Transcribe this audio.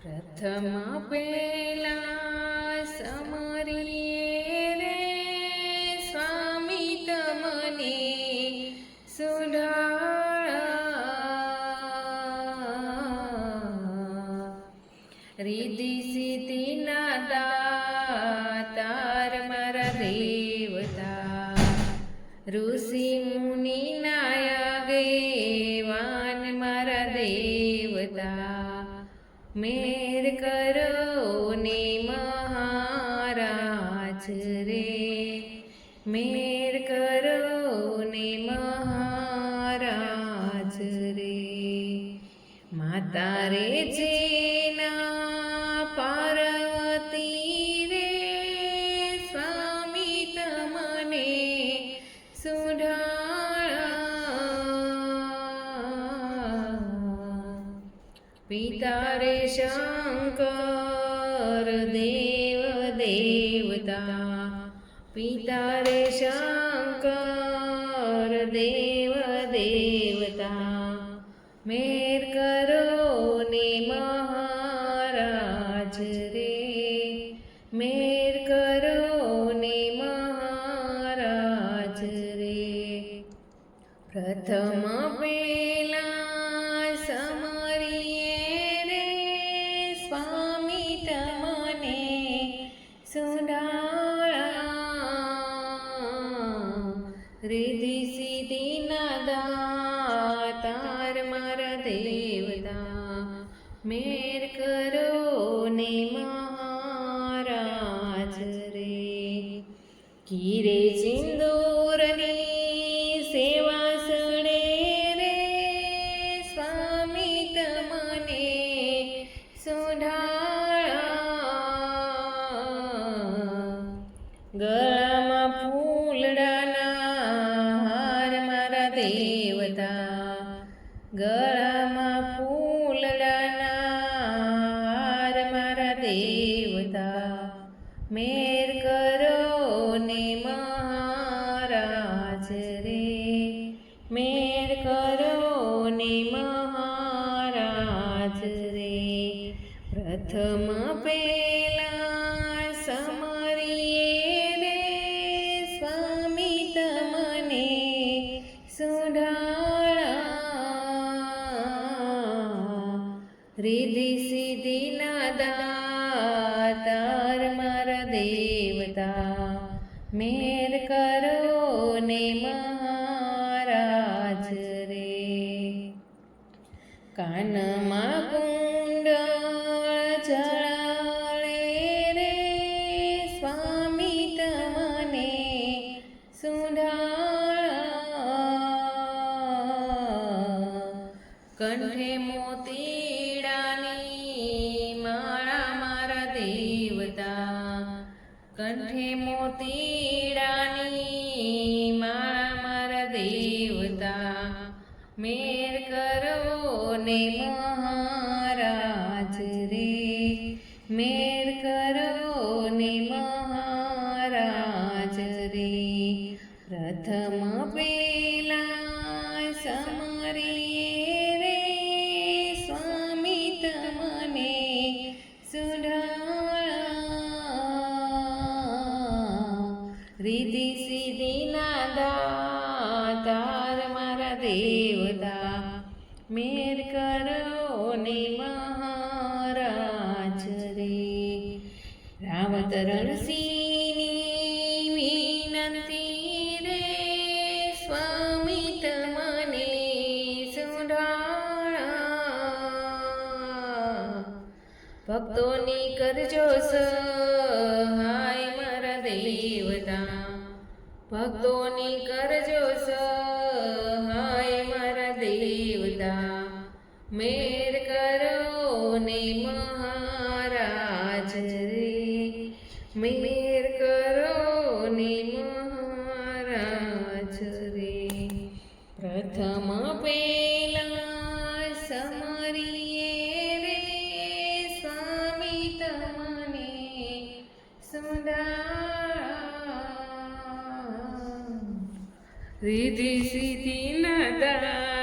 પ્રથમ પેલા સમરીએ રે સ્વામી તમને સુધારા રીધિ સિદ્ધિના દાતાર મારા દેવતા ઋષિ મુનિના આગેવાન મારા દેવતા મેર કરો ને મહારાજ રે મેર કરો ને મહારાજ રે માતા રે જેના પાર્વતી રે સ્વામી તમને પિતા રે શંકર દેવ દેવતા પિતા રે શંકર દેવ દેવતા મેર કરો ને મહારાજ રે મેર કરો ને મહારાજ રે પ્રથમ પેલા સમરીએ રે સ્વામી તમને સુધારા રીધિ સિદ્ધિના દાતાર મારા દેવતા મેર કરો ને મહારાજ રે કીરે સિંદૂરની સેવા સણે રે સ્વામી તમને સુધારા ગળામાં ફૂલડાના હાર મારા દેવતા ગળામાં ફૂલડાના હાર મારા દેવતા મેર કરો ને મહારાજ રે મેર કરો ને મહારાજ રે પ્રથમ પેલા સમરીએ રે સ્વામી તમને સુધારા રીધિ સિદ્ધિના દાતાર મારા દેવતા મેર કરો ને મહારાજ રે કાનમાં કુંડળ જળાળે રે સ્વામી તમને સુધારા કંઠે મોતીડાની માળા મારા દેવતા કંઠે મોતીડાની માળા મારા દેવતા મેર કરો ને મહારાજ રે મેર કરો ને મહારાજ રે પ્રથમ પેલા સમરીએ રે સ્વામી તમને સુધારા રીધિ સિદ્ધિના દાતાર મારા દેવતા મેર કરો ને મહારાજ રે રાવત રણસિંહની વિનંતી રે સ્વામી તમને સુધારા ભક્તોની કરજો સહાય મારા દેવતા ભક્તોની કરજો સહાય મારા દેવતા મેર કરો ને મહારાજ રે મેર કરો ને મહારાજ રે પ્રથમ પેલા સમરીએ રે સ્વામી તમને સુધારા રીધિ સિદ્ધિના દાતા